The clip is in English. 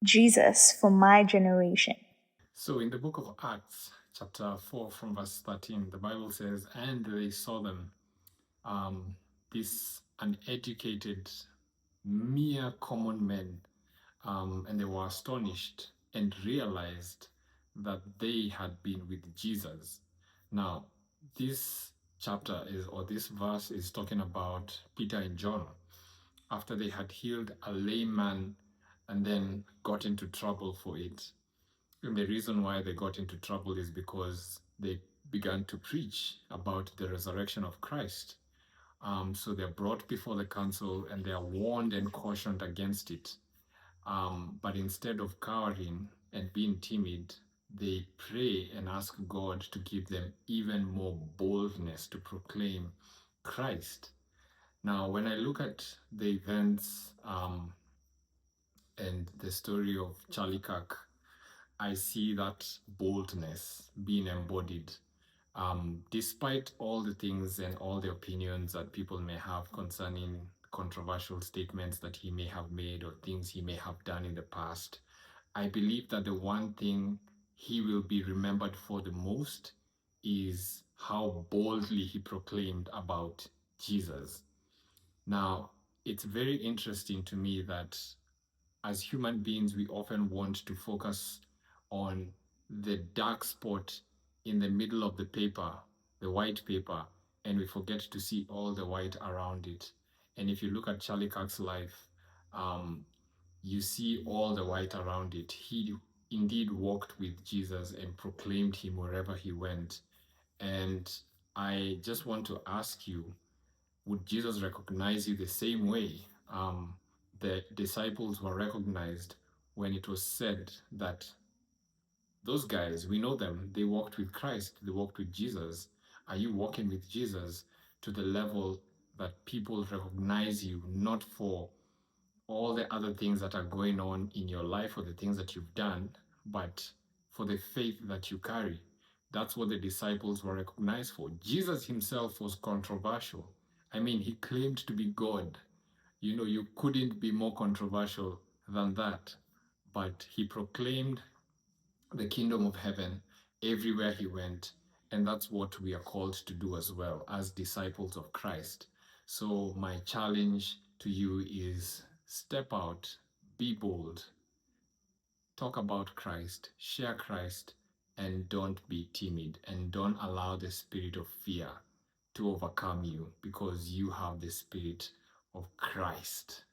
Jesus for my generation. So in the book of Acts, chapter 4, from verse 13, the Bible says, "And they saw them, these uneducated, mere common men, and they were astonished and realized that they had been with Jesus." Now, this chapter or this verse is talking about Peter and John after they had healed a lame man and then got into trouble for it. And the reason why they got into trouble is because they began to preach about the resurrection of Christ. So they're brought before the council and they are warned and cautioned against it. But instead of cowering and being timid, they pray and ask God to give them even more boldness to proclaim Christ. Now, when I look at the events and the story of Charlie Kirk, I see that boldness being embodied. Despite all the things and all the opinions that people may have concerning controversial statements that he may have made or things he may have done in the past, I believe that the one thing he will be remembered for the most is how boldly he proclaimed about Jesus. Now, it's very interesting to me that as human beings, we often want to focus on the dark spot in the middle of the paper, the white paper, and we forget to see all the white around it. And if you look at Charlie Kirk's life, um, you see all the white around it. He indeed walked with Jesus and proclaimed him wherever he went. And I just want to ask you, would Jesus recognize you the same way the disciples were recognized when it was said that those guys, we know them, they walked with Christ, they walked with Jesus? Are you walking with Jesus to the level that people recognize you not for all the other things that are going on in your life or the things that you've done, but for the faith that you carry? That's what the disciples were recognized for. Jesus himself was controversial. I mean, he claimed to be God. You couldn't be more controversial than that. But he proclaimed the kingdom of heaven everywhere he went. And that's what we are called to do as well as disciples of Christ. So, my challenge to you is step out, be bold, talk about Christ, share Christ, and don't be timid and don't allow the spirit of fear to overcome you because you have the spirit of Christ.